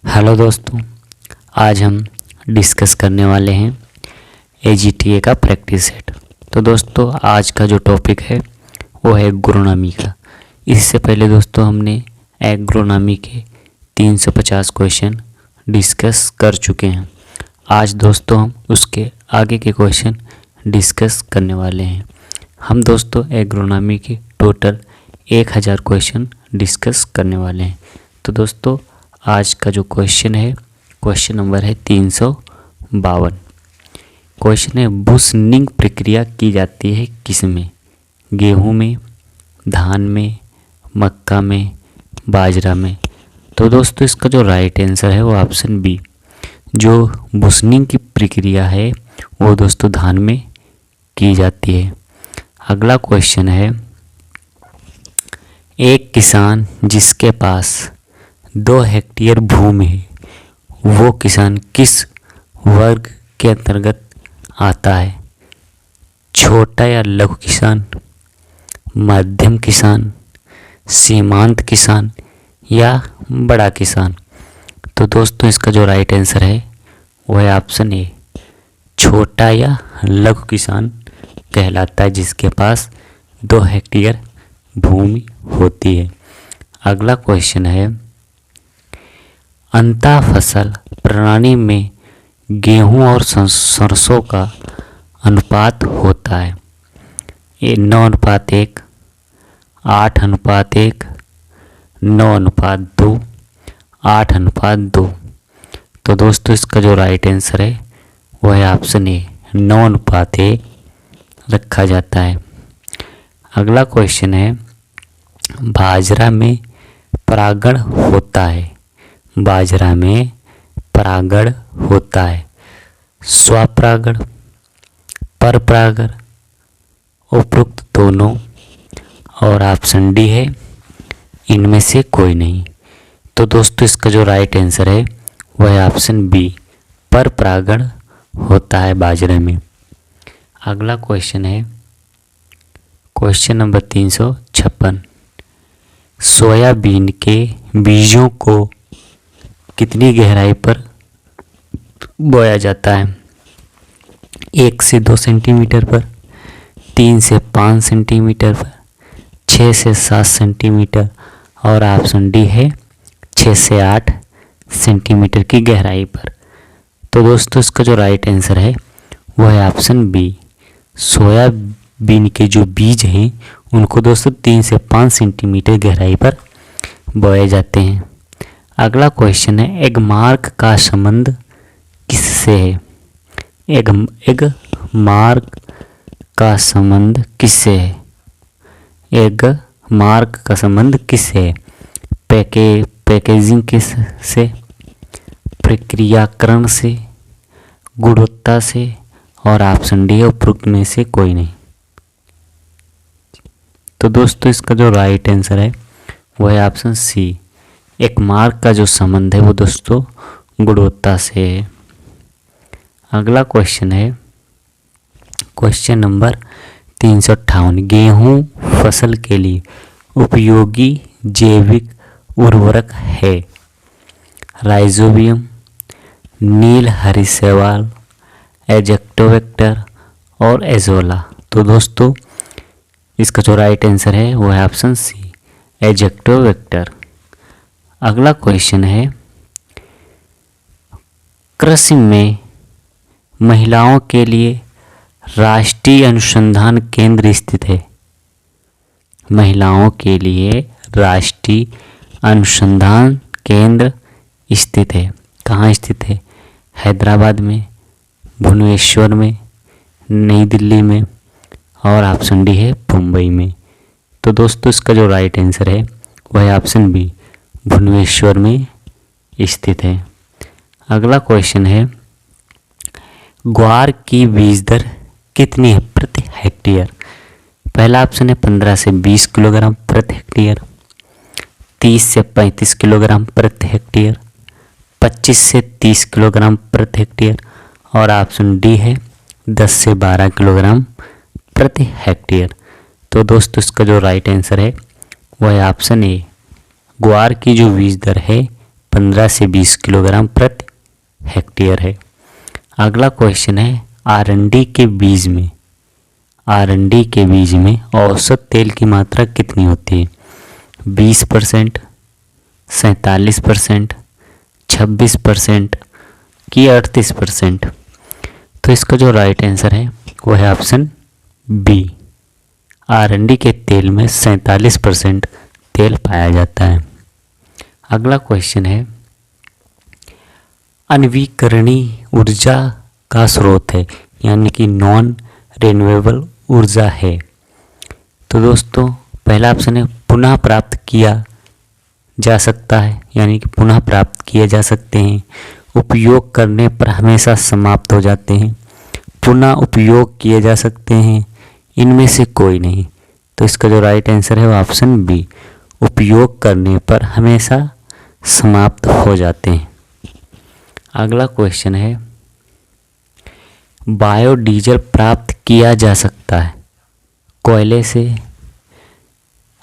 Hello दोस्तों, आज हम डिस्कस करने वाले हैं AGTA का प्रैक्टिस सेट। तो दोस्तों, आज का जो टॉपिक है वो है एग्रोनॉमी का। इससे पहले दोस्तों हमने एग्रोनॉमी के 350 क्वेश्चन डिस्कस कर चुके हैं। आज दोस्तों हम उसके आगे के क्वेश्चन डिस्कस करने वाले हैं। हम दोस्तों एग्रोनॉमी के टोटल 1000 क्वेश्चन डिस्कस करने वाले हैं। तो दोस्तों, आज का जो क्वेश्चन है, क्वेश्चन नंबर है 352। क्वेश्चन है, बुशनिंग प्रक्रिया की जाती है किस में? गेहूं में, धान में, मक्का में, बाजरा में। तो दोस्तों इसका जो राइट आंसर है वो ऑप्शन बी। जो बुशनिंग की प्रक्रिया है वो दोस्तों धान में की जाती है। अगला क्वेश्चन है, एक किसान जिसके पास 2 हेक्टेयर भूमि है, वो किसान किस वर्ग के अंतर्गत आता है? छोटा या लघु किसान, मध्यम किसान, सीमांत किसान या बड़ा किसान? तो दोस्तों इसका जो राइट आंसर है वो है ऑप्शन ए, छोटा या लघु किसान कहलाता है जिसके पास 2 हेक्टेयर भूमि होती है। अगला क्वेश्चन है, अंतः फसल प्रणाली में गेहूं और सरसों का अनुपात होता है 9:1, 8:1, 9:2, 8:2। तो दोस्तों इसका जो राइट आंसर है वो है ऑप्शन ए, 9:1 रखा जाता है। अगला क्वेश्चन है, बाजरा में परागण होता है। बाजरा में परागण होता है स्वपरागण, परपरागण, उपरोक्त दोनों, और ऑप्शन डी है इनमें से कोई नहीं। तो दोस्तों इसका जो राइट आंसर है वह है ऑप्शन बी, परपरागण होता है बाजरे में। अगला क्वेश्चन है, क्वेश्चन नंबर 356। सोयाबीन के बीजों को कितनी गहराई पर बोया जाता है? 1 से 2 सेंटीमीटर पर, 3 से 5 सेंटीमीटर पर, 6 से 7 सेंटीमीटर, और ऑप्शन डी है 6 से 8 सेंटीमीटर की गहराई पर। तो दोस्तों इसका जो राइट आंसर है वो है ऑप्शन बी, सोयाबीन के जो बीज हैं उनको दोस्तों 3 से 5 सेंटीमीटर गहराई पर बोए जाते हैं। अगला क्वेश्चन है, एगमार्क का संबंध किससे है? एगमार्क का संबंध किससे है? एगमार्क का संबंध किससे है? पैकेजिंग से, प्रक्रियाकरण से, गुणवत्ता से, और ऑप्शन डी है उपरोक्त में से कोई नहीं। तो दोस्तों इसका जो राइट आंसर है वो है ऑप्शन सी, एक मार्क का जो संबंध है वो दोस्तों गुणवत्ता से है। अगला क्वेश्चन है, क्वेश्चन नंबर 358। गेहूं फसल के लिए उपयोगी जैविक उर्वरक है राइजोबियम, नील हरी शैवाल, एजोक्टोबैक्टर और एजोला। तो दोस्तों इसका जो राइट आंसर है वो है ऑप्शन सी, एजोक्टोबैक्टर। अगला क्वेश्चन है, कृषि में महिलाओं के लिए राष्ट्रीय अनुसंधान केंद्र स्थित है। महिलाओं के लिए राष्ट्रीय अनुसंधान केंद्र स्थित है। कहाँ स्थित है? हैदराबाद में, भुवनेश्वर में, नई दिल्ली में, और ऑप्शन डी है मुंबई में। तो दोस्तों इसका जो राइट आंसर है वह है ऑप्शन बी, भुवनेश्वर में स्थित है। अगला क्वेश्चन है, ग्वार की बीज दर कितनी है प्रति हेक्टेयर? पहला ऑप्शन है 15 से 20 किलोग्राम प्रति हेक्टेयर, 30 से 35 किलोग्राम प्रति हेक्टेयर, 25 से 30 किलोग्राम प्रति हेक्टेयर, और ऑप्शन डी है 10 से 12 किलोग्राम प्रति हेक्टेयर। तो दोस्तों इसका जो राइट आंसर है वह है ऑप्शन ए, ग्वार की जो बीज दर है 15 से 20 किलोग्राम प्रति हेक्टेयर है। अगला क्वेश्चन है आरंडी के बीज में औसत तेल की मात्रा कितनी होती है? 20%, 47%, 26% कि 38%? तो इसका जो राइट आंसर है वो है ऑप्शन बी। आरंडी के तेल में 47% तेल पाया जाता है। अगला क्वेश्चन है अनवीकरणीय ऊर्जा का स्रोत है, यानी कि नॉन रिन्यूएबल ऊर्जा है। तो दोस्तों पहला ऑप्शन है पुनः प्राप्त किया जा सकता है, यानी कि पुनः प्राप्त किए जा सकते हैं, उपयोग करने पर हमेशा समाप्त हो जाते हैं, पुनः उपयोग किए जा सकते हैं, इनमें से कोई नहीं। तो इसका जो राइट आंसर है वो ऑप्शन बी, उपयोग करने पर हमेशा समाप्त हो जाते हैं। अगला क्वेश्चन है बायोडीजल प्राप्त किया जा सकता है कोयले से?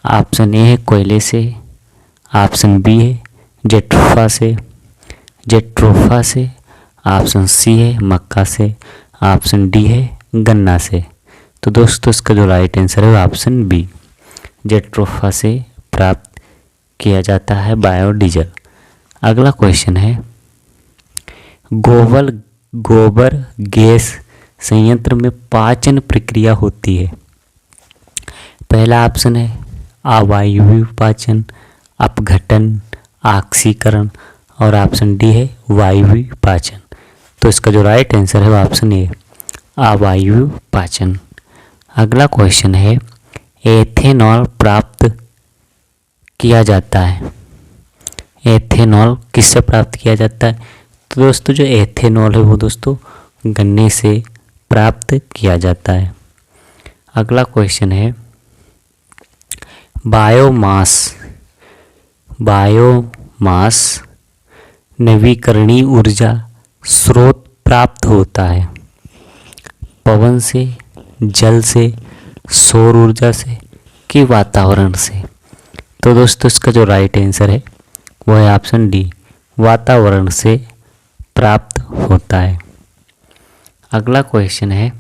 ऑप्शन ए है कोयले से, ऑप्शन बी है जेट्रोफा से, ऑप्शन सी है मक्का से, ऑप्शन डी है गन्ना से। तो दोस्तों इसका जो राइट आंसर है वो ऑप्शन बी, जेट्रोफा से प्राप्त किया जाता है बायोडीजल। अगला क्वेश्चन है गोबर गैस संयंत्र में पाचन प्रक्रिया होती है। पहला ऑप्शन है अवायवीय पाचन, अपघटन, ऑक्सीकरण और ऑप्शन डी है वायवीय पाचन। तो इसका जो राइट आंसर है वो ऑप्शन ए, अवायवीय पाचन। अगला क्वेश्चन है एथेनॉल प्राप्त किया जाता है। एथेनॉल किससे प्राप्त किया जाता है? तो दोस्तों जो एथेनॉल है वो दोस्तों गन्ने से प्राप्त किया जाता है। अगला क्वेश्चन है बायोमास नवीकरणीय ऊर्जा स्रोत प्राप्त होता है पवन से, जल से, सौर ऊर्जा से कि वातावरण से? तो दोस्तों इसका जो राइट आंसर है वो है ऑप्शन डी, वातावरण से प्राप्त होता है। अगला क्वेश्चन है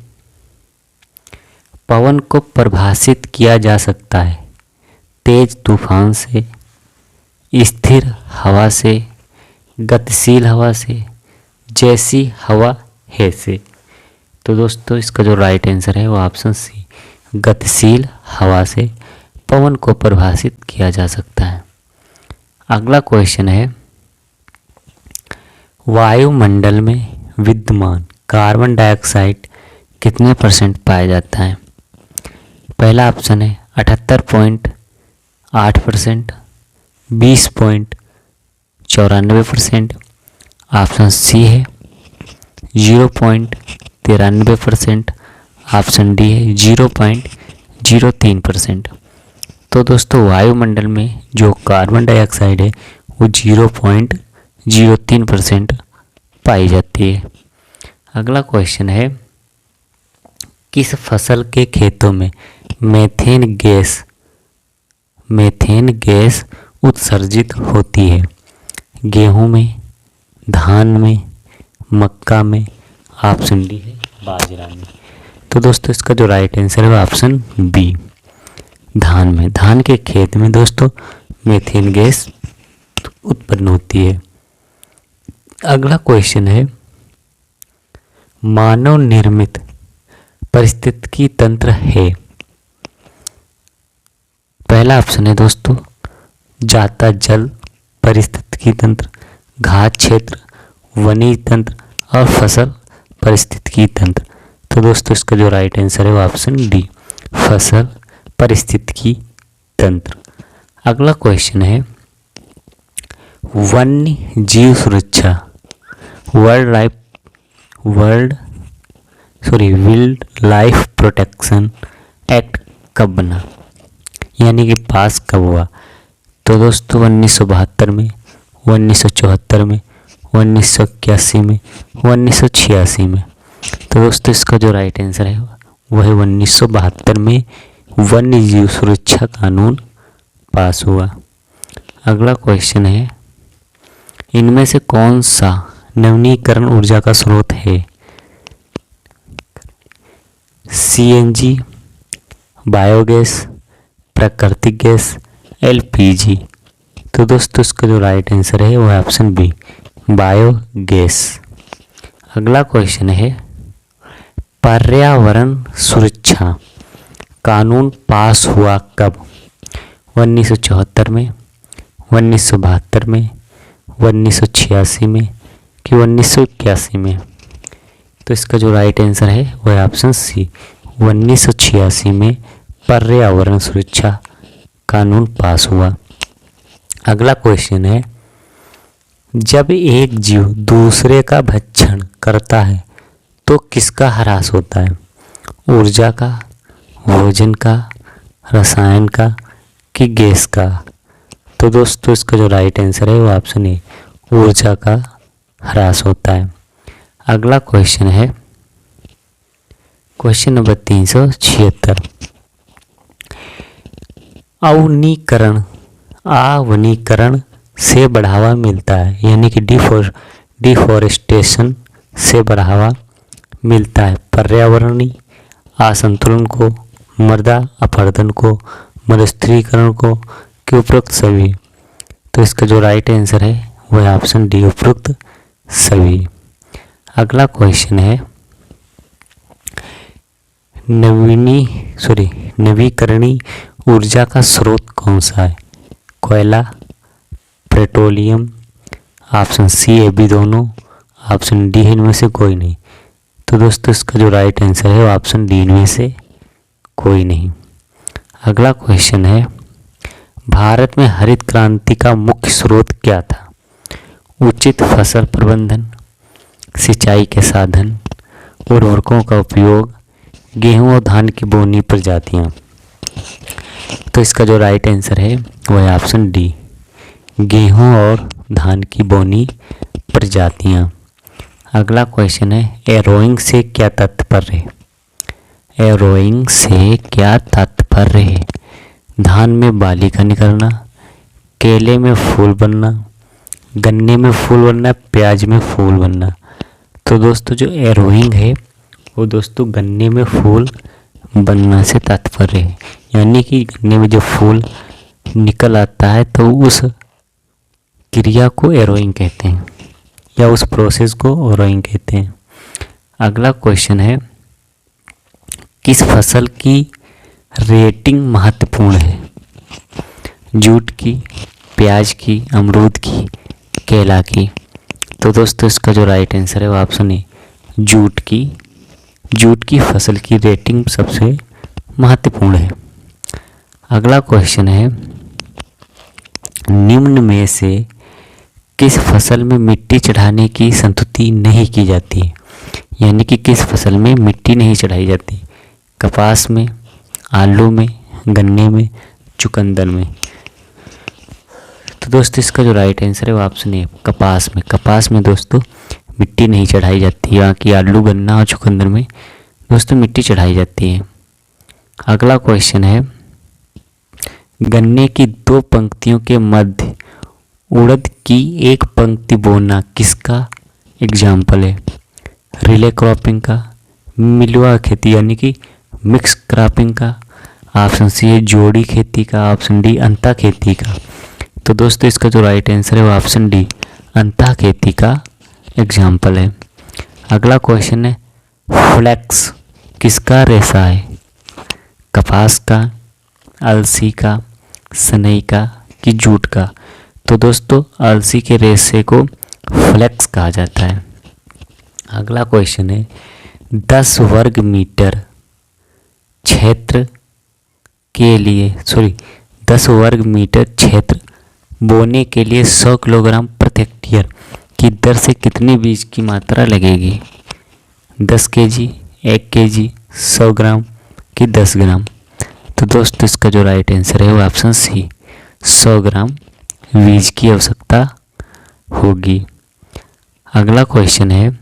पवन को परिभाषित किया जा सकता है तेज तूफान से, स्थिर हवा से, गतिशील हवा से, जैसी हवा है से? तो दोस्तों इसका जो राइट आंसर है वो ऑप्शन सी, गतिशील हवा से पवन को परिभाषित किया जा सकता है। अगला क्वेश्चन है वायुमंडल में विद्यमान कार्बन डाइऑक्साइड कितने % पाया जाता है? पहला ऑप्शन है 78.8%, 20.94%, ऑप्शन सी है 0.93%, ऑप्शन डी है 0.03%। तो दोस्तों वायुमंडल में जो कार्बन डाइऑक्साइड है वो 0.03% पाई जाती है। अगला क्वेश्चन है किस फसल के खेतों में मीथेन गैस उत्सर्जित होती है? गेहूं में, धान में, मक्का में, ऑप्शन डी है बाजरा में। तो दोस्तों इसका जो राइट आंसर है वो ऑप्शन बी, धान में। धान के खेत में दोस्तों मीथेन गैस उत्पन्न होती है। अगला क्वेश्चन है मानव निर्मित पारिस्थितिकी तंत्र है। पहला ऑप्शन है दोस्तों जाता जल पारिस्थितिकी तंत्र, घात क्षेत्र, वनीय तंत्र और फसल पारिस्थितिकी तंत्र। तो दोस्तों इसका जो राइट आंसर है वो ऑप्शन डी, फसल पारिस्थितिकी तंत्र। अगला क्वेश्चन है वन्य जीव सुरक्षा वाइल्ड लाइफ प्रोटेक्शन एक्ट कब बना, यानी कि पास कब हुआ? तो दोस्तों 1972 में, 1974 में, 1981 में, 1986 में। तो दोस्तों इसका जो राइट आंसर है वो है 1972 में वन्य जीव सुरक्षा कानून पास हुआ। अगला क्वेश्चन है इनमें से कौन सा नवीनीकरण ऊर्जा का स्रोत है? सीएनजी, बायोगैस, प्राकृतिक गैस, एलपीजी। तो दोस्तों इसका जो राइट आंसर है वो है ऑप्शन बी, बायोगैस। अगला क्वेश्चन है, पर्यावरण सुरक्षा कानून पास हुआ कब? 1974 में, 1972 में, 1986 में कि 1981 में? तो इसका जो राइट आंसर है वो है ऑप्शन सी, 1986 में पर्यावरण सुरक्षा कानून पास हुआ। अगला क्वेश्चन है, जब एक जीव दूसरे का भक्षण करता है तो किसका ह्रास होता है? ऊर्जा का, भोजन का, रसायन का कि गैस का? तो दोस्तों इसका जो राइट आंसर है वो ऑप्शन ए, ऊर्जा का ह्रास होता है। अगला क्वेश्चन है क्वेश्चन नंबर 376, आवनीकरण से बढ़ावा मिलता है, यानी कि डिफॉरेस्टेशन से बढ़ावा मिलता है पर्यावरणीय असंतुलन को, मृदा अपरदन को, मरुस्थलीकरण को कि उपरोक्त सभी? तो इसका जो राइट आंसर है वो है ऑप्शन डी, उपरोक्त सभी। अगला क्वेश्चन है, नवीकरणीय ऊर्जा का स्रोत कौन सा है? कोयला, petroleum, option C A B दोनों, ऑप्शन डी इनमें से कोई नहीं? तो दोस्तों इसका जो राइट आंसर है वो ऑप्शन डी, इनमें से कोई नहीं। अगला क्वेश्चन है, भारत में हरित क्रांति का मुख्य स्रोत क्या था? उचित फसल प्रबंधन, सिंचाई के साधन, उर्वरकों का उपयोग, गेहूं और धान की बोनी प्रजातियां? तो इसका जो राइट आंसर है वो है ऑप्शन डी, गेहूं और धान की बोनी प्रजातियां। अगला क्वेश्चन है, एरोइंग से क्या तात्पर्य है? एरोइंग से क्या तात्पर्य है? धान में बाली का निकलना, केले में फूल बनना, गन्ने में फूल बनना, प्याज में फूल बनना? तो दोस्तों जो एरोइंग है वो दोस्तों गन्ने में फूल बनना से तात्पर्य है, यानी कि गन्ने में जो फूल निकल आता है तो उस क्रिया को एरोइंग कहते हैं, या उस प्रोसेस को एरोइंग कहते हैं। अगला क्वेश्चन है, किस फसल की रेटिंग महत्वपूर्ण है? जूट की, प्याज की, अमरूद की, केला की? तो दोस्तों इसका जो राइट आंसर है वो ऑप्शन है, जूट की। जूट की फसल की रेटिंग सबसे महत्वपूर्ण है। अगला क्वेश्चन है, निम्न में से किस फसल में मिट्टी चढ़ाने की संतुति नहीं की जाती? यानी कि किस फसल में मिट्टी नहीं चढ़ाई जाती? कपास में, आलू में, गन्ने में, चुकंदर में? तो दोस्तों इसका जो राइट आंसर है वो ऑप्शन है, कपास में। कपास में दोस्तों मिट्टी नहीं चढ़ाई जाती, यहाँ की आलू, गन्ना और चुकंदर में दोस्तों मिट्टी चढ़ाई जाती है। अगला क्वेश्चन है, गन्ने की 2 पंक्तियों के मध्य उड़द की एक पंक्ति बोना किसका एग्जाम्पल है? रिले क्रॉपिंग का, मिलवा खेती यानी कि मिक्स क्रॉपिंग का, ऑप्शन सी है जोड़ी खेती का, ऑप्शन डी अंता खेती का? तो दोस्तों इसका जो राइट आंसर है वो ऑप्शन डी, अंता खेती का एग्जाम्पल है। अगला क्वेश्चन है, फ्लेक्स किसका रेशा है? कपास का, अलसी का, सनई का कि जूट का? तो दोस्तों अलसी के रेशे को फ्लेक्स कहा जाता है। अगला क्वेश्चन है, 10 वर्ग मीटर क्षेत्र के लिए 10 वर्ग मीटर क्षेत्र बोने के लिए 100 किलोग्राम प्रति हेक्टेयर की दर से कितने बीज की मात्रा लगेगी? 10 केजी, 1 केजी, 100 ग्राम कि 10 ग्राम? तो दोस्तों इसका जो राइट आंसर है वो ऑप्शन सी, 100 ग्राम बीज की आवश्यकता होगी। अगला क्वेश्चन है,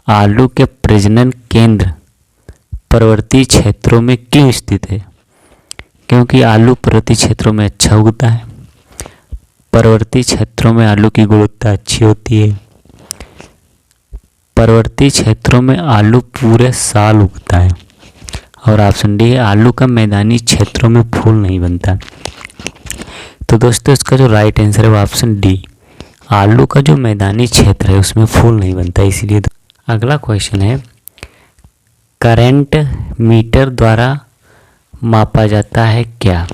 आलू के प्रजनन केंद्र पर्वतीय क्षेत्रों में क्यों स्थित है? क्योंकि आलू पर्वतीय क्षेत्रों में अच्छा उगता है, पर्वतीय क्षेत्रों में आलू की गुणवत्ता अच्छी होती है। पर्वतीय क्षेत्रों में आलू पूरे साल उगता है। और ऑप्शन डी है, आलू का मैदानी क्षेत्रों में फूल नहीं बनता। तो दोस्तों इसका जो राइट आंसर है वो ऑप्शन डी, आलू का जो मैदानी क्षेत्र है उसमें फूल नहीं बनता इसलिए। अगला क्वेश्चन है, करंट मीटर द्वारा मापा जाता है क्या?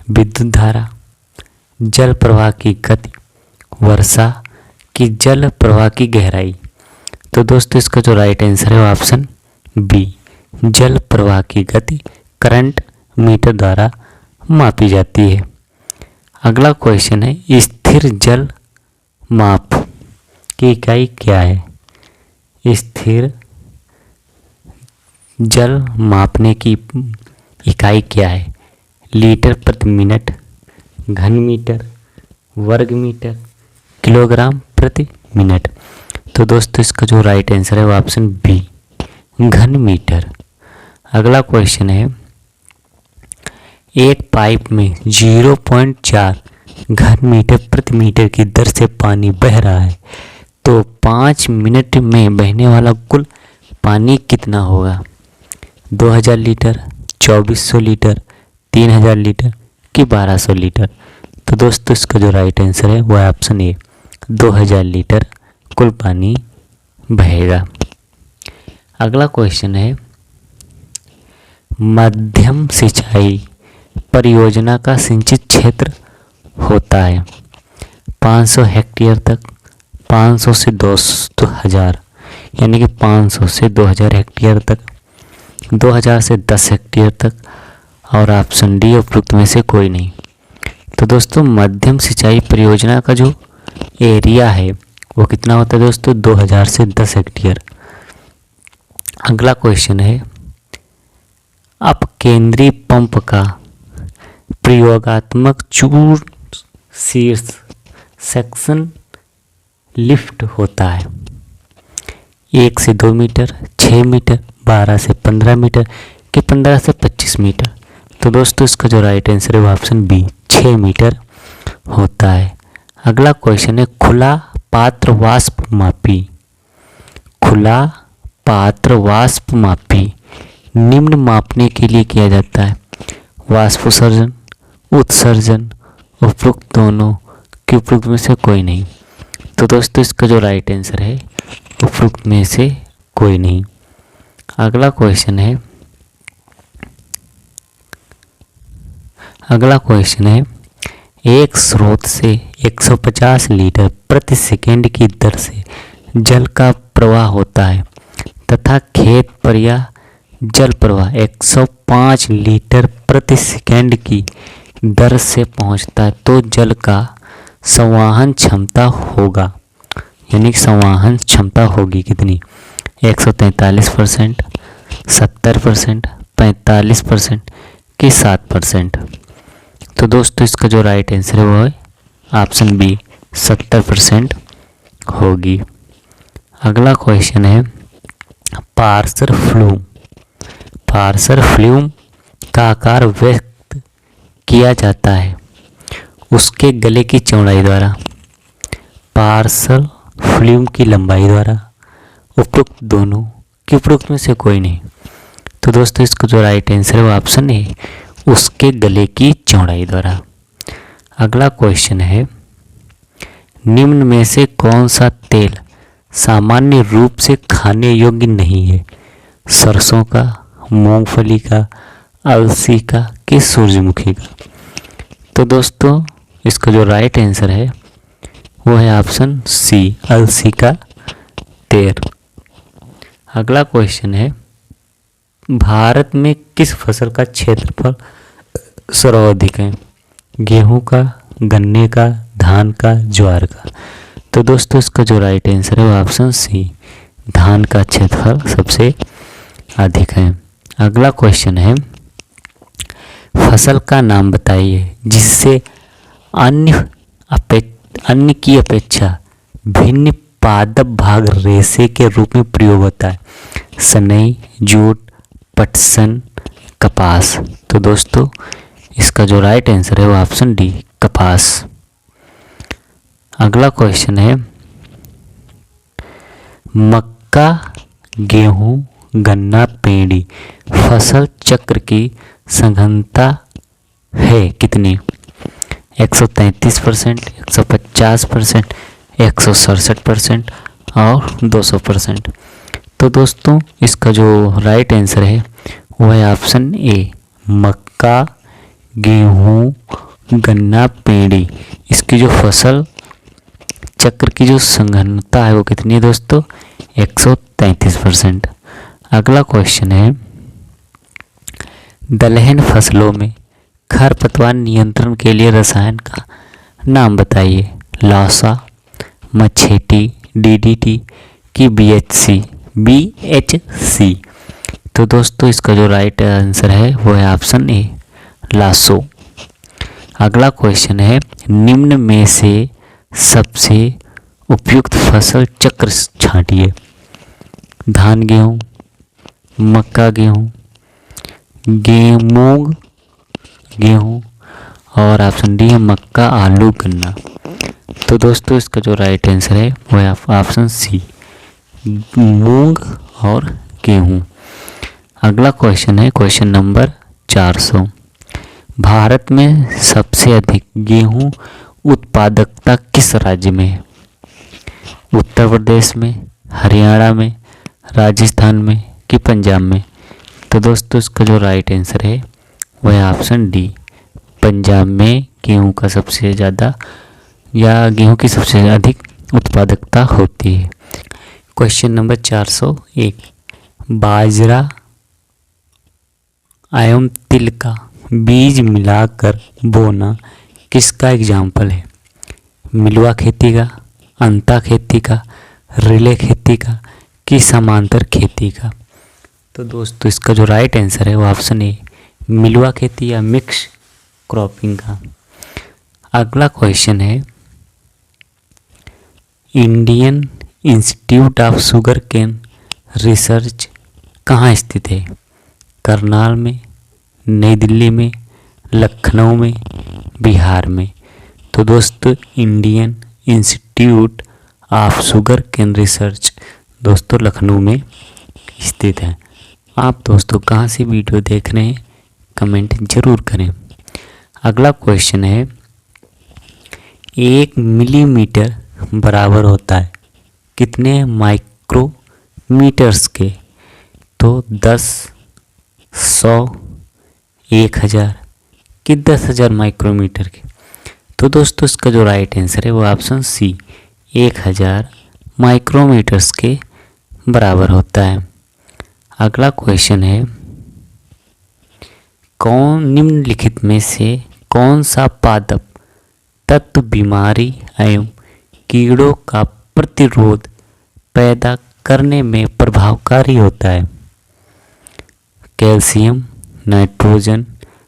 विद्युत धारा, जल प्रवाह की गति, वर्षा की जल प्रवाह की गहराई। तो दोस्तों इसका जो राइट आंसर है वो ऑप्शन बी, जल प्रवाह की गति करंट मीटर द्वारा मापी जाती है। अगला क्वेश्चन है, स्थिर जल माप की इकाई क्या है? स्थिर जल मापने की इकाई क्या है? लीटर प्रति मिनट, घन मीटर, वर्ग मीटर, किलोग्राम प्रति मिनट। तो दोस्तों इसका जो राइट आंसर है वो ऑप्शन बी, घन मीटर। अगला क्वेश्चन है, एक पाइप में 0.4 घन मीटर प्रति मीटर की दर से पानी बह रहा है, तो 5 मिनट में बहने वाला कुल पानी कितना होगा? 2000 लीटर, 2400 लीटर, 3000 लीटर कि 1200 लीटर। तो दोस्तों इसका जो राइट आंसर है वो है ऑप्शन ए, 2000 लीटर कुल पानी बहेगा। अगला क्वेश्चन है, मध्यम सिंचाई परियोजना का सिंचित क्षेत्र होता है 500 हेक्टेयर तक, 500 से 2000 यानी कि 500 से 2000 हेक्टेयर तक, 2000 से 10 हेक्टेयर तक, और ऑप्शन डी उपरोक्त में से कोई नहीं। तो दोस्तों मध्यम सिंचाई परियोजना का जो एरिया है वो कितना होता है दोस्तों? 2000 से 10 हेक्टेयर। अगला क्वेश्चन है, अब केंद्रीय पंप का प्रयोगात्मक चूर्ण शीर्ष सेक्शन लिफ्ट होता है 1 से 2 मीटर, 6 मीटर, 12 से 15 मीटर कि 15 से 25 मीटर। तो दोस्तों इसका जो राइट आंसर है वो ऑप्शन बी, 6 मीटर होता है। अगला क्वेश्चन है, खुला पात्र वाष्प मापी, खुला पात्र वाष्प मापी निम्न मापने के लिए किया जाता है? वाष्पोत्सर्जन, उत्सर्जन, उपरोक्त दोनों कि उपरोक्त में से कोई नहीं। तो दोस्तों इसका जो राइट आंसर है उपरोक्त में से कोई नहीं। अगला क्वेश्चन है, एक स्रोत से 150 लीटर प्रति सेकंड की दर से जल का प्रवाह होता है तथा खेत पर यह जल प्रवाह 105 लीटर प्रति सेकंड की दर से पहुंचता है, तो जल का संवाहन क्षमता होगा, यानी कि संवाहन क्षमता होगी कितनी? 143%, 70%, 45% कि 7%। तो दोस्तों इसका जो राइट आंसर है वो है ऑप्शन बी, 70% होगी। अगला क्वेश्चन है, पार्सर फ्लूम का आकार व्यक्त किया जाता है उसके गले की चौड़ाई द्वारा, पार्सल फ्लूम की लंबाई द्वारा, उपरोक्त दोनों कि उपरोक्त में से कोई नहीं। तो दोस्तों इसका जो राइट आंसर है वो ऑप्शन है, उसके गले की चौड़ाई द्वारा। अगला क्वेश्चन है, निम्न में से कौन सा तेल सामान्य रूप से खाने योग्य नहीं है? सरसों का, मूंगफली का, अलसी का कि सूरजमुखी का? तो दोस्तों इसका जो राइट आंसर है वो है ऑप्शन सी, अलसी का तेल। अगला क्वेश्चन है, भारत में किस फसल का क्षेत्रफल सर्वाधिक है? गेहूं का, गन्ने का, धान का, ज्वार का? तो दोस्तों इसका जो राइट आंसर है वो ऑप्शन सी, धान का क्षेत्रफल सबसे अधिक है। अगला क्वेश्चन है, फसल का नाम बताइए जिससे अन्य की अपेक्षा भिन्न पादप भाग रेशे के रूप में प्रयोग होता है? सनई, जूट, पटसन, कपास? तो दोस्तों इसका जो राइट आंसर है वो ऑप्शन डी, कपास। अगला क्वेश्चन है, मक्का, गेहूं, गन्ना, पेड़ी फसल चक्र की सघनता है कितनी? 133%, 150%, 167% और 200%। तो दोस्तों इसका जो राइट आंसर है वो है ऑप्शन ए, मक्का, गेहूं, गन्ना, पेड़ी इसकी जो फसल चक्र की जो सघनता है वो कितनी है दोस्तों? 133%। अगला क्वेश्चन है, दलहन फसलों में खरपतवार नियंत्रण के लिए रसायन का नाम बताइए। लासा, मछेटी, डीडीटी की बीएचसी। तो दोस्तों इसका जो राइट आंसर है वो है ऑप्शन ए, लासो। अगला क्वेश्चन है, निम्न में से सबसे उपयुक्त फसल चक्र छांटिए। धान गेहूँ, मक्का गेहूँ, मूंग गेहूँ और ऑप्शन डी है मक्का आलू गन्ना। तो दोस्तों इसका जो राइट आंसर है वो है ऑप्शन सी, मूंग और गेहूँ। अगला क्वेश्चन है क्वेश्चन नंबर 400, भारत में सबसे अधिक गेहूँ उत्पादकता किस राज्य में है? उत्तर प्रदेश में, हरियाणा में, राजस्थान में कि पंजाब में? तो दोस्तों इसका जो राइट आंसर है वो है ऑप्शन डी, पंजाब में गेहूं का सबसे ज़्यादा या गेहूं की सबसे अधिक उत्पादकता होती है। क्वेश्चन नंबर 401, बाजरा एवं तिल का बीज मिलाकर बोना किसका एग्जाम्पल है? मिलवा खेती का, अंता खेती का, रिले खेती का कि समांतर खेती का? तो दोस्तों इसका जो राइट आंसर है वो ऑप्शन ए, मिलवा खेती या मिक्स क्रॉपिंग का। अगला क्वेश्चन है, Indian Institute of Sugarcane Research कहाँ स्थित है? करनाल में, नई दिल्ली में, लखनऊ में, बिहार में? तो दोस्तों Indian Institute of Sugarcane Research दोस्तों लखनऊ में स्थित है। आप दोस्तों कहाँ से वीडियो देख रहे हैं कमेंट जरूर करें। अगला क्वेश्चन है, 1 मिलीमीटर बराबर होता है कितने माइक्रोमीटर्स के? तो 10, 100, 1000 कि 10,000 माइक्रोमीटर के? तो दोस्तों इसका जो राइट आंसर है वो ऑप्शन सी, 1000 माइक्रोमीटर्स के बराबर होता है। अगला क्वेश्चन है, कौन निम्नलिखित में से कौन सा पादप तत्व बीमारी एवं कीड़ों का प्रतिरोध पैदा करने में प्रभावकारी होता है? कैल्शियम, नाइट्रोजन,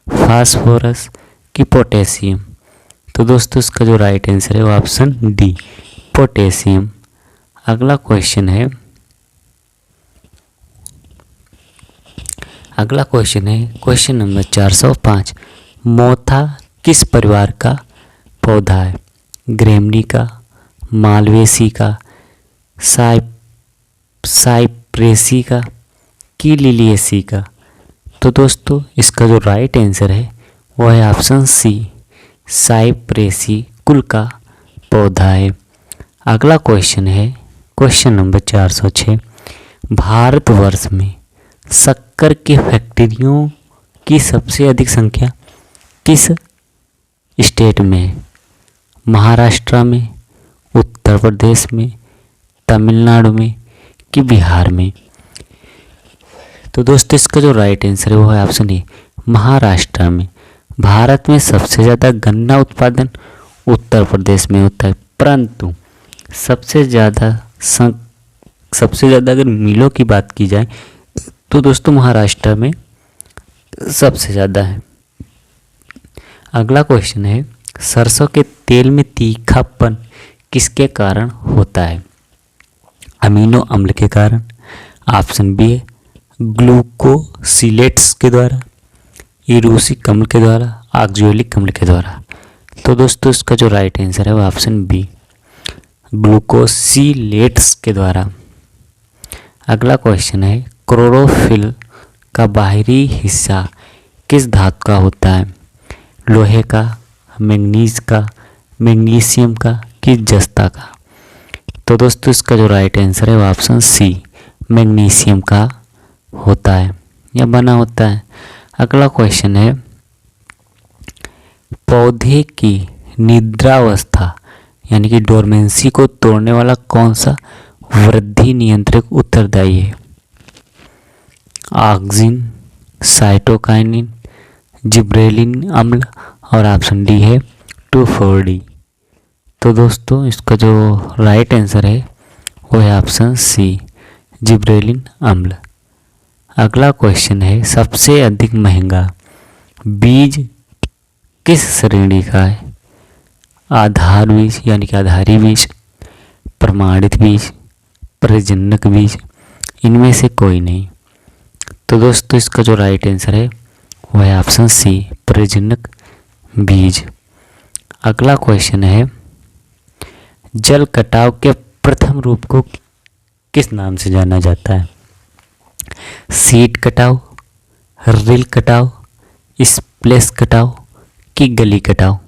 फास्फोरस कि पोटेशियम? तो दोस्तों इसका जो राइट आंसर है वो ऑप्शन डी, पोटेशियम। अगला क्वेश्चन है क्वेश्चन नंबर 405, मोथा किस परिवार का पौधा है? ग्रेमनी का, मालवेसी का, साइप्रेसी का कि लिलिएसी का? तो दोस्तों इसका जो राइट आंसर है वो है ऑप्शन सी, साइप्रेसी कुल का पौधा है। अगला क्वेश्चन है क्वेश्चन नंबर 406, भारतवर्ष में शक्कर की फैक्ट्रियों की सबसे अधिक संख्या किस स्टेट में है? महाराष्ट्र में, उत्तर प्रदेश में, तमिलनाडु में कि बिहार में? तो दोस्तों इसका जो राइट आंसर है वो है ऑप्शन ए, महाराष्ट्र में। भारत में सबसे ज़्यादा गन्ना उत्पादन उत्तर प्रदेश में होता है, परंतु सबसे ज़्यादा अगर मिलों की बात की जाए तो दोस्तों महाराष्ट्र में सबसे ज़्यादा है। अगला क्वेश्चन है, सरसों के तेल में तीखापन किसके कारण होता है? अमीनो अम्ल के कारण, ऑप्शन बी है ग्लूकोसिलेट्स के द्वारा, इरूसिक अम्ल के द्वारा, ऑक्जेलिक अम्ल के द्वारा? तो दोस्तों इसका जो राइट आंसर है वो ऑप्शन बी, ग्लूकोसिलेट्स के द्वारा। अगला क्वेश्चन है क्लोरोफिल का बाहरी हिस्सा किस धातु का होता है? लोहे का, मैंगनीज का, मैग्नीशियम का कि जस्ता का? तो दोस्तों इसका जो राइट आंसर है वो ऑप्शन सी मैग्नीशियम का होता है या बना होता है। अगला क्वेश्चन है पौधे की निद्रावस्था यानी कि डोरमेंसी को तोड़ने वाला कौन सा वृद्धि नियंत्रक उत्तरदायी है? ऑक्सिन, साइटोकाइनिन, जिब्रेलिन अम्ल और ऑप्शन डी है 2,4-D। तो दोस्तों इसका जो राइट आंसर है वो है ऑप्शन सी जिब्रेलिन अम्ल। अगला क्वेश्चन है सबसे अधिक महंगा बीज किस श्रेणी का है? आधार बीज यानी कि आधारी बीज, प्रमाणित बीज, प्रजनक बीज, इनमें से कोई नहीं। तो दोस्तों इसका जो राइट आंसर है वो है ऑप्शन सी प्रजनक बीज। अगला क्वेश्चन है जल कटाव के प्रथम रूप को किस नाम से जाना जाता है? सीट कटाव, रिल कटाव, स्प्लेश कटाव कि गली कटाव?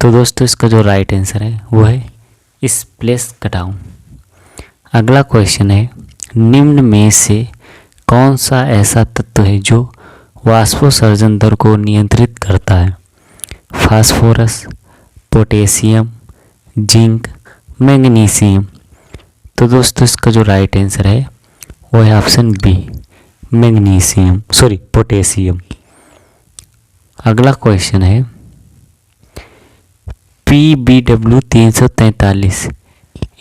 तो दोस्तों इसका जो राइट आंसर है वो है स्प्लेश कटाव। अगला क्वेश्चन है निम्न में से कौन सा ऐसा तत्व है जो वाष्पोत्सर्जन दर को नियंत्रित करता है? Phosphorus, potassium, zinc, magnesium? तो दोस्तों इसका जो राइट आंसर है वो है ऑप्शन बी मैग्नीशियम पोटेशियम। अगला क्वेश्चन है PBW 343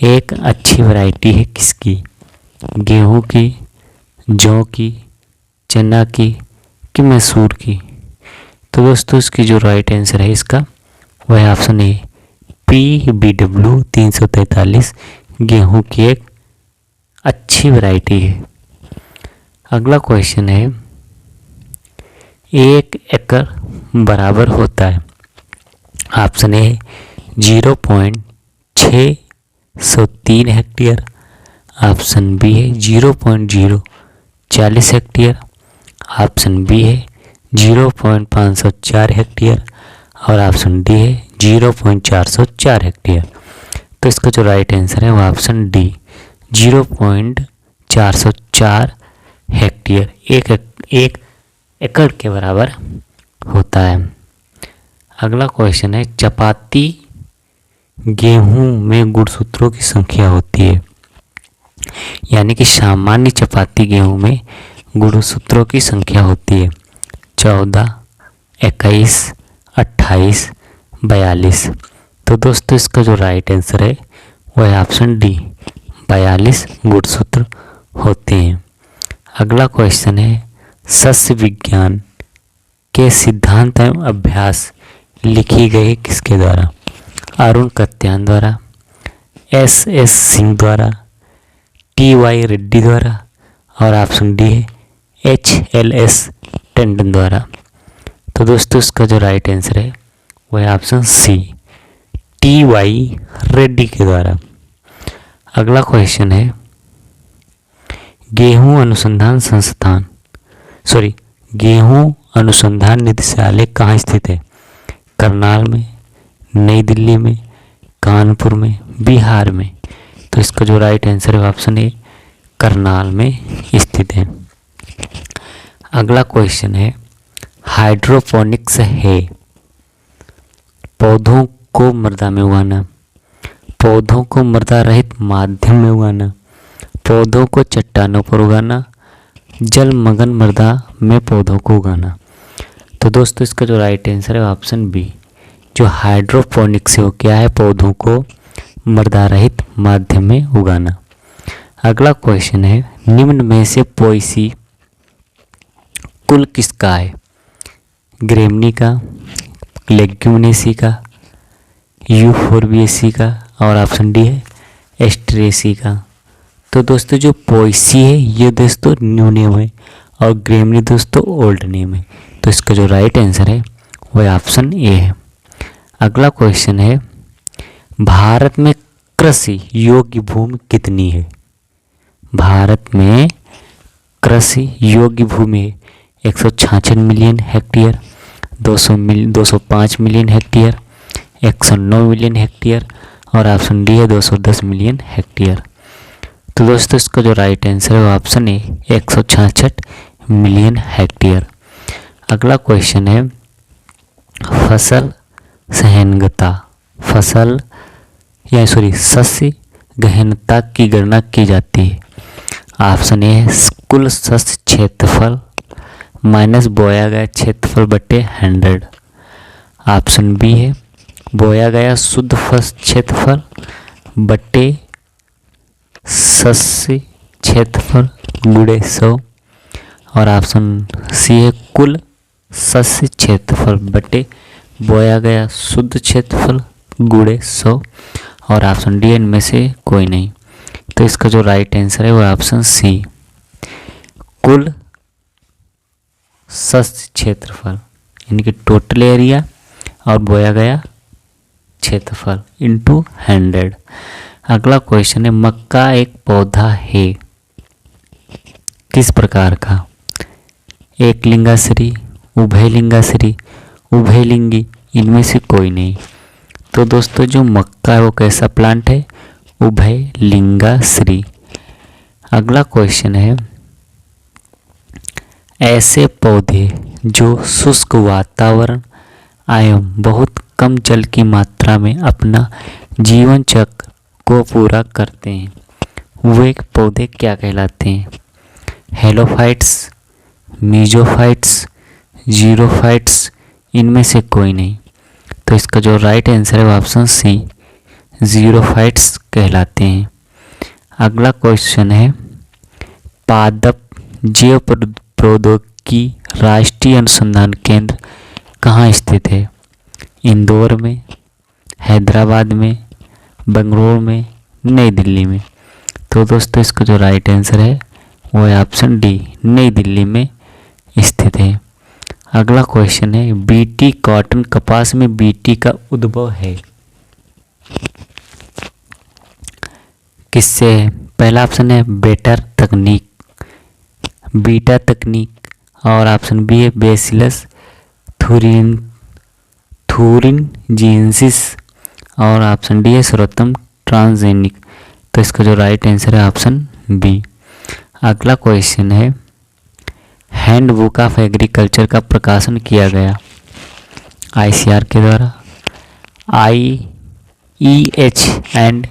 एक अच्छी वैरायटी है किसकी? गेहूं की, जौ की, चना की कि मसूर की? तो दोस्तों इसकी जो राइट आंसर है इसका वो है ऑप्शन ए PBW 343 गेहूं की एक अच्छी वैरायटी है। अगला क्वेश्चन है 1 एकड़ बराबर होता है? Option A 0.603 hectare, option B है 0.040 हेक्टेयर, ऑप्शन बी है 0.504 हेक्टेयर और ऑप्शन डी है 0.404 हेक्टेयर। तो इसका जो राइट आंसर है वो ऑप्शन डी 0.404 हेक्टेयर एक एकड़ के बराबर होता है। अगला क्वेश्चन है चपाती गेहूं में गुणसूत्रों की संख्या होती है यानी कि सामान्य चपाती गेहूं में गुणसूत्रों की संख्या होती है 14, 21, 28, 42। तो दोस्तों इसका जो राइट आंसर है वो है ऑप्शन डी 42 गुणसूत्र होते हैं। अगला क्वेश्चन है सस्य विज्ञान के सिद्धांत एवं अभ्यास लिखी गई किसके द्वारा? अरुण कत्यान द्वारा, S.S. सिंह द्वारा, T.Y. रेड्डी द्वारा और ऑप्शन डी है H.L.S. टंडन द्वारा। तो दोस्तों इसका जो राइट आंसर है वो है ऑप्शन सी T.Y. रेड्डी के द्वारा। अगला क्वेश्चन है गेहूं अनुसंधान निदेशालय कहाँ स्थित है? करनाल में, नई दिल्ली में, कानपुर में, बिहार में? तो इसका जो राइट आंसर है ऑप्शन ए करनाल में स्थित है। अगला क्वेश्चन है हाइड्रोपोनिक्स है पौधों को मृदा में उगाना, पौधों को मृदा रहित माध्यम में उगाना, पौधों को चट्टानों पर उगाना, जलमग्न मृदा में पौधों को उगाना? तो दोस्तों इसका जो राइट आंसर है ऑप्शन बी जो हाइड्रोपोनिक्स है वो क्या है? पौधों को मृदा रहित माध्यम में उगाना। अगला क्वेश्चन है निम्न में से पोएसी कुल किसका है? ग्रेमनी का, लेग्यूमिनेसी का, यूफोर्बिएसी का और ऑप्शन डी है एस्ट्रेसी का? तो दोस्तों जो पोएसी है ये दोस्तों न्यू नेम है और ग्रेमनी दोस्तों ओल्ड नेम है। तो इसका जो राइट आंसर है वह ऑप्शन ए है। अगला क्वेश्चन है भारत में कृषि योग्य भूमि कितनी है? भारत में कृषि योग्य भूमि 166 million hectare, 205 million hectare, 109 million hectare और ऑप्शन डी है 210 मिलियन हेक्टेयर। तो दोस्तों इसका जो राइट आंसर है वो ऑप्शन ए 166 मिलियन हेक्टेयर। अगला क्वेश्चन है फसल सहनगता, शस्य गहनता की गणना की जाती है। ऑप्शन ए है कुल शस्य क्षेत्रफल माइनस बोया गया क्षेत्रफल बटे 100। ऑप्शन बी है बोया गया शुद्ध क्षेत्रफल बटे शस्य क्षेत्रफल गुणे 100 और ऑप्शन सी है कुल शस्य क्षेत्रफल बटे बोया गया शुद्ध क्षेत्रफल गुणे 100 और ऑप्शन डी इनमें से कोई नहीं। तो इसका जो राइट आंसर है वो ऑप्शन सी कुल शस्य क्षेत्रफल यानी कि टोटल एरिया और बोया गया क्षेत्रफल इंटू 100। अगला क्वेश्चन है मक्का एक पौधा है किस प्रकार का? एक लिंगाश्री, उभयलिंगाश्री, उभयलिंगी, इनमें से कोई नहीं। तो दोस्तों जो मक्का है वो कैसा प्लांट है? उभयलिंगाश्री। अगला क्वेश्चन है ऐसे पौधे जो शुष्क वातावरण एवं बहुत कम जल की मात्रा में अपना जीवन चक्र को पूरा करते हैं वे पौधे क्या कहलाते हैं? हेलोफाइट्स, मीजोफाइट्स, जीरोफाइट्स, इनमें से कोई नहीं। तो इसका जो राइट आंसर है वो ऑप्शन सी जीरोफाइट्स कहलाते हैं। अगला क्वेश्चन है पादप जैव प्रौद्योगिकी राष्ट्रीय अनुसंधान केंद्र कहाँ स्थित है? इंदौर में, हैदराबाद में, बेंगलुरु में, नई दिल्ली में। तो दोस्तों इसका जो राइट आंसर है वो है ऑप्शन डी नई दिल्ली में स्थित है। अगला क्वेश्चन है बीटी कॉटन कपास में बीटी का उद्भव है किससे है? पहला ऑप्शन है बीटा तकनीक और ऑप्शन बी है बेसिलस थूरिनजिएंसिस और ऑप्शन डी है सर्वोत्तम ट्रांसजेनिक। तो इसका जो राइट आंसर है ऑप्शन बी। अगला क्वेश्चन है हैंडबुक ऑफ एग्रीकल्चर का प्रकाशन किया गया ICAR के द्वारा, IEH एंड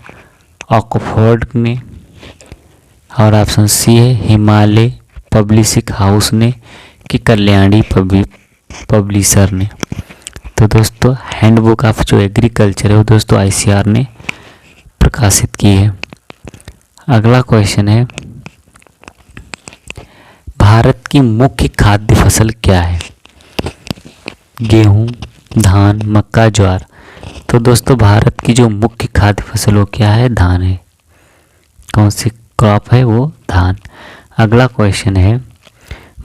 ऑक्सफोर्ड ने और ऑप्शन सी है हिमालय पब्लिशिंग हाउस ने कि कल्याणी पब्लिशर ने। तो दोस्तों हैंडबुक ऑफ जो एग्रीकल्चर है वो दोस्तों ICAR ने प्रकाशित की है। अगला क्वेश्चन है भारत की मुख्य खाद्य फसल क्या है? गेहूं, धान, मक्का, ज्वार। तो दोस्तों भारत की जो मुख्य खाद्य फसल वो क्या है? धान है। कौन सी क्रॉप है? वो धान। अगला क्वेश्चन है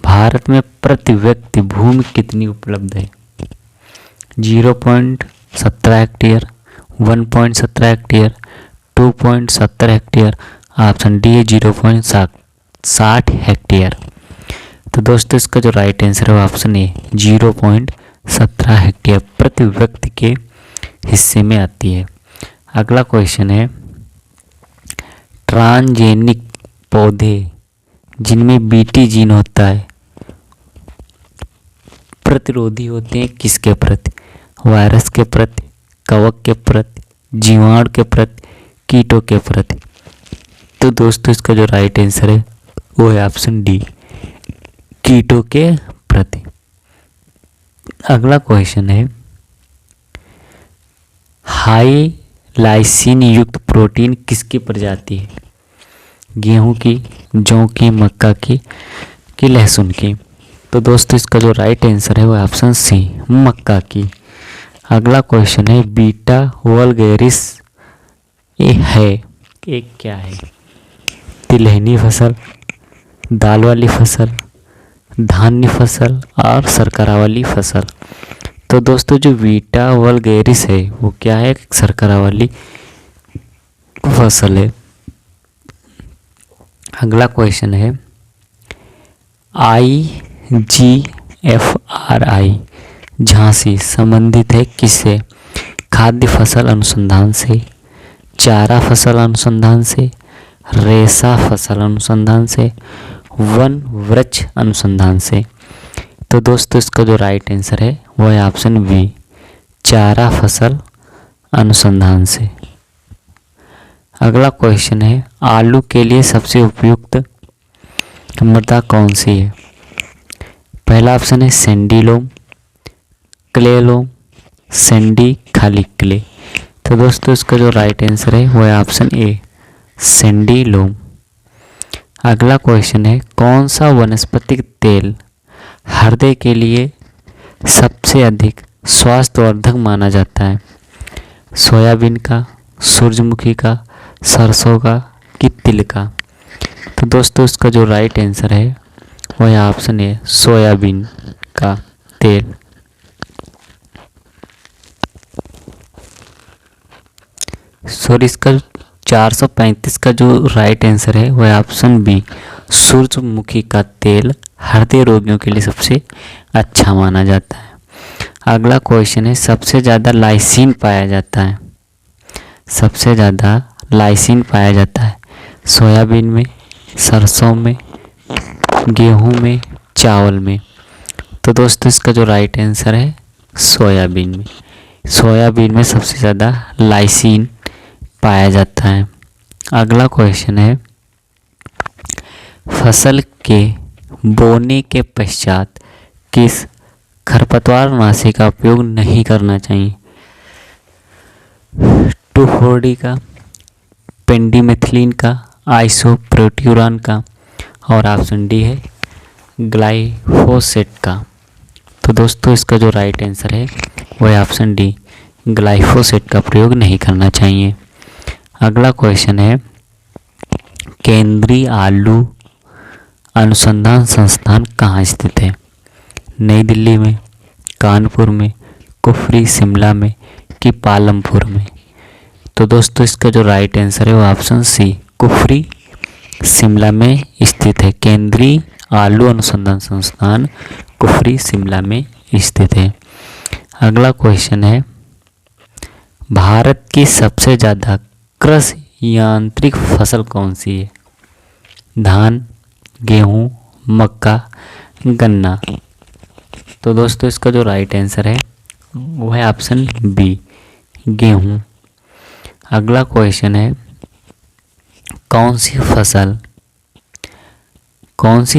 भारत में प्रति व्यक्ति भूमि कितनी उपलब्ध है? 0.17 hectare, 1.17 hectare, 2.70 hectare, option D है 0.60 हेक्टेयर। तो दोस्तों इसका जो राइट आंसर है वो ऑप्शन ए 0.17 हेक्टेयर प्रति व्यक्ति के हिस्से में आती है। अगला क्वेश्चन है ट्रांसजेनिक पौधे जिनमें बीटी जीन होता है प्रतिरोधी होते हैं किसके प्रति? वायरस के प्रति, कवक के प्रति, जीवाणु के प्रति, कीटों के प्रति। तो दोस्तों इसका जो राइट आंसर है वो है ऑप्शन डी कीटों के प्रति। अगला क्वेश्चन है हाई लाइसिन युक्त प्रोटीन किसकी प्रजाति है? गेहूं की, जौ की, मक्का की लहसुन की। तो दोस्तों इसका जो राइट आंसर है वो ऑप्शन सी मक्का की। अगला क्वेश्चन है बीटा वल्गैरिस है एक क्या है? तिलहनी फसल, दाल वाली फसल, धान्य फसल और शर्करा वाली फसल। तो दोस्तों जो बीटा वल्गैरिस है वो क्या है? शर्करा वाली फसल है। अगला क्वेश्चन है IGFRI झांसी संबंधित है किससे? खाद्य फसल अनुसंधान से, चारा फसल अनुसंधान से, रेशा फसल अनुसंधान से, वन वृक्ष अनुसंधान से। तो दोस्तों इसका जो राइट आंसर है वो है ऑप्शन बी, चारा फसल अनुसंधान से। अगला क्वेश्चन है आलू के लिए सबसे उपयुक्त मृदा कौन सी है? पहला ऑप्शन है सैंडी लोम, क्ले लोम, सैंडी खाली क्ले। तो दोस्तों इसका जो राइट आंसर है वो है ऑप्शन ए, सैंडी लोम। अगला क्वेश्चन है कौन सा वनस्पतिक तेल हृदय के लिए सबसे अधिक स्वास्थ्यवर्धक माना जाता है? सोयाबीन का, सूरजमुखी का, सरसों का कि तिल का? तो दोस्तों इसका जो राइट आंसर है वो है ऑप्शन ए, सोयाबीन का तेल। सॉरी इसका 435 का जो राइट आंसर है वो है ऑप्शन बी, सूरजमुखी का तेल हृदय रोगियों के लिए सबसे अच्छा माना जाता है। अगला क्वेश्चन है सबसे ज़्यादा लाइसिन पाया जाता है, सबसे ज़्यादा लाइसिन पाया जाता है सोयाबीन में, सरसों में, गेहूं में, चावल में? तो दोस्तों इसका जो राइट आंसर है सोयाबीन में। सोयाबीन में सबसे ज़्यादा लाइसिन पाया जाता है। अगला क्वेश्चन है फसल के बोने के पश्चात किस खरपतवारनाशी का उपयोग नहीं करना चाहिए? 2,4-D का, पेंडिमेथिलीन का, आइसोप्रोट्यूरान का और ऑप्शन डी है ग्लाइफोसेट का। तो दोस्तों इसका जो राइट आंसर है वो है ऑप्शन डी, ग्लाइफोसेट का प्रयोग नहीं करना चाहिए। अगला क्वेश्चन है केंद्रीय आलू अनुसंधान संस्थान कहाँ स्थित है? नई दिल्ली में, कानपुर में, कुफरी शिमला में कि पालमपुर में? तो दोस्तों इसका जो राइट आंसर है वो ऑप्शन सी, कुफरी शिमला में स्थित है। केंद्रीय आलू अनुसंधान संस्थान कुफरी शिमला में स्थित है। अगला क्वेश्चन है भारत की सबसे ज़्यादा कृषि यांत्रिक फसल कौन सी है? धान, गेहूँ, मक्का, गन्ना? तो दोस्तों इसका जो राइट आंसर है वो है ऑप्शन बी, गेहूँ। अगला क्वेश्चन है कौन सी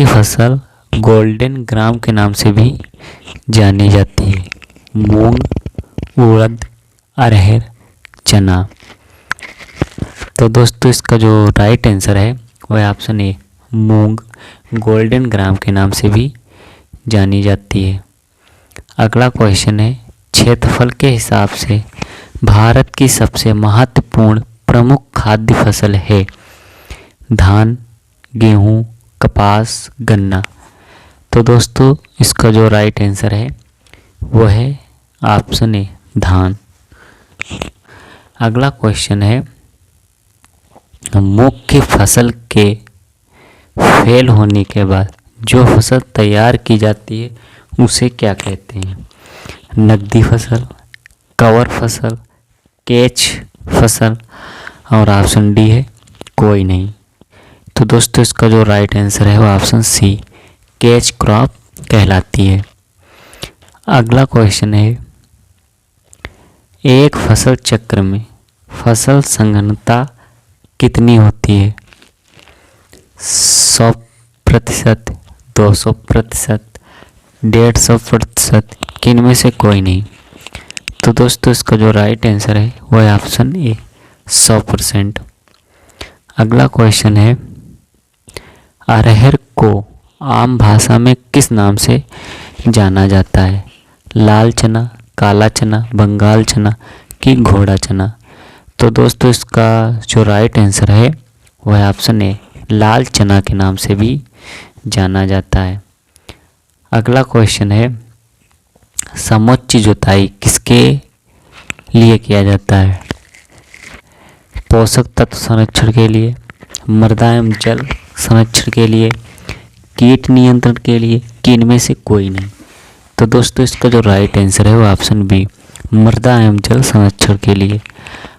फसल गोल्डन ग्राम के नाम से भी जानी जाती है? मूंग, उड़द, अरहर, चना? तो दोस्तों इसका जो राइट आंसर है वो है ऑप्शन ए, मूंग गोल्डन ग्राम के नाम से भी जानी जाती है। अगला क्वेश्चन है क्षेत्रफल के हिसाब से भारत की सबसे महत्वपूर्ण प्रमुख खाद्य फसल है? धान, गेहूँ, कपास, गन्ना? तो दोस्तों इसका जो राइट आंसर है वो है ऑप्शन ए, धान। अगला क्वेश्चन है मुख्य फसल के फेल होने के बाद जो फसल तैयार की जाती है उसे क्या कहते हैं? नकदी फसल, कवर फसल, कैच फसल और ऑप्शन डी है कोई नहीं। तो दोस्तों इसका जो राइट आंसर है वो ऑप्शन सी, कैच क्रॉप कहलाती है। अगला क्वेश्चन है एक फसल चक्र में फसल संघनता कितनी होती है? 100%, 200%, 150%, किन में से कोई नहीं? तो दोस्तों इसका जो राइट आंसर है वो है ऑप्शन ए, 100%। अगला क्वेश्चन है अरहर को आम भाषा में किस नाम से जाना जाता है? लाल चना, काला चना, बंगाल चना कि घोड़ा चना? तो दोस्तों इसका जो राइट आंसर है वो है ऑप्शन ए, लाल चना के नाम से भी जाना जाता है। अगला क्वेश्चन है समोच्च जुताई किसके लिए किया जाता है? पोषक तत्व संरक्षण के लिए, मृदा एवं जल संरक्षण के लिए, कीट नियंत्रण के लिए, कि इनमें से कोई नहीं। तो दोस्तों इसका जो राइट आंसर है वो ऑप्शन बी, मृदा एवं जल संरक्षण के लिए।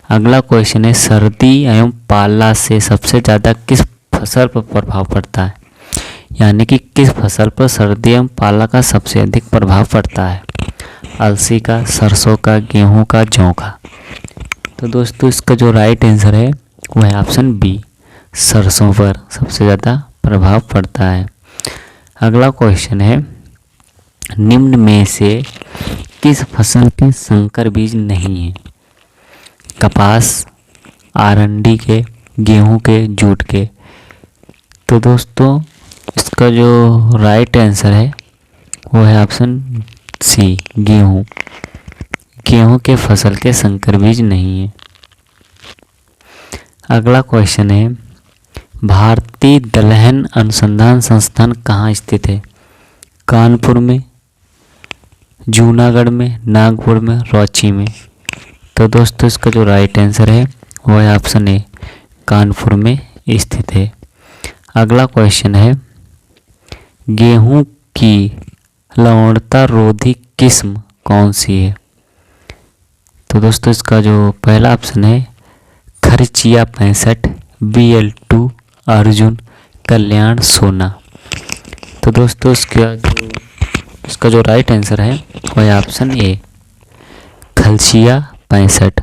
अगला क्वेश्चन है, सर्दी एवं पाला से सबसे ज़्यादा किस फसल पर प्रभाव पड़ता है? यानी कि किस फसल पर सर्दी एवं पाला का सबसे अधिक प्रभाव पड़ता है? अलसी का, सरसों का, गेहूं का, जौ का। तो दोस्तों इसका जो राइट आंसर है वो है ऑप्शन बी, सरसों पर सबसे ज़्यादा प्रभाव पड़ता है। अगला क्वेश्चन है, निम्न में से किस फसल के संकर बीज नहीं है? कपास, आरंडी के, गेहूं के, जूट के। तो दोस्तों इसका जो राइट आंसर है वो है ऑप्शन सी, गेहूं। गेहूं के फसल के संकर बीज नहीं है। अगला क्वेश्चन है, भारतीय दलहन अनुसंधान संस्थान कहाँ स्थित है? कानपुर में, जूनागढ़ में, नागपुर में, रांची में। तो दोस्तों इसका जो राइट आंसर है वो है ऑप्शन ए, कानपुर में स्थित है। अगला क्वेश्चन है, गेहूं की लवणता रोधी किस्म कौन सी है? तो दोस्तों इसका जो पहला ऑप्शन है खर्चिया 65, BL2, अर्जुन, कल्याण, सोना। तो दोस्तों इसका जो राइट आंसर है वो है ऑप्शन ए, खलसिया 65।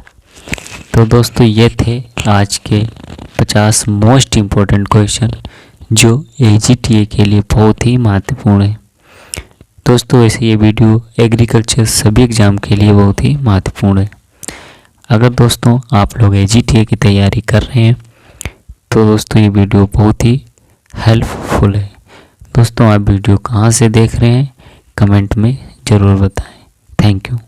तो दोस्तों ये थे आज के 50 मोस्ट इम्पोर्टेंट क्वेश्चन जो AGTA के लिए बहुत ही महत्वपूर्ण है। दोस्तों वैसे ये वीडियो एग्रीकल्चर सभी एग्ज़ाम के लिए बहुत ही महत्वपूर्ण है। अगर दोस्तों आप लोग AGTA की तैयारी कर रहे हैं तो दोस्तों ये वीडियो बहुत ही हेल्पफुल है। दोस्तों आप वीडियो कहाँ से देख रहे हैं कमेंट में ज़रूर बताएं। Thank you.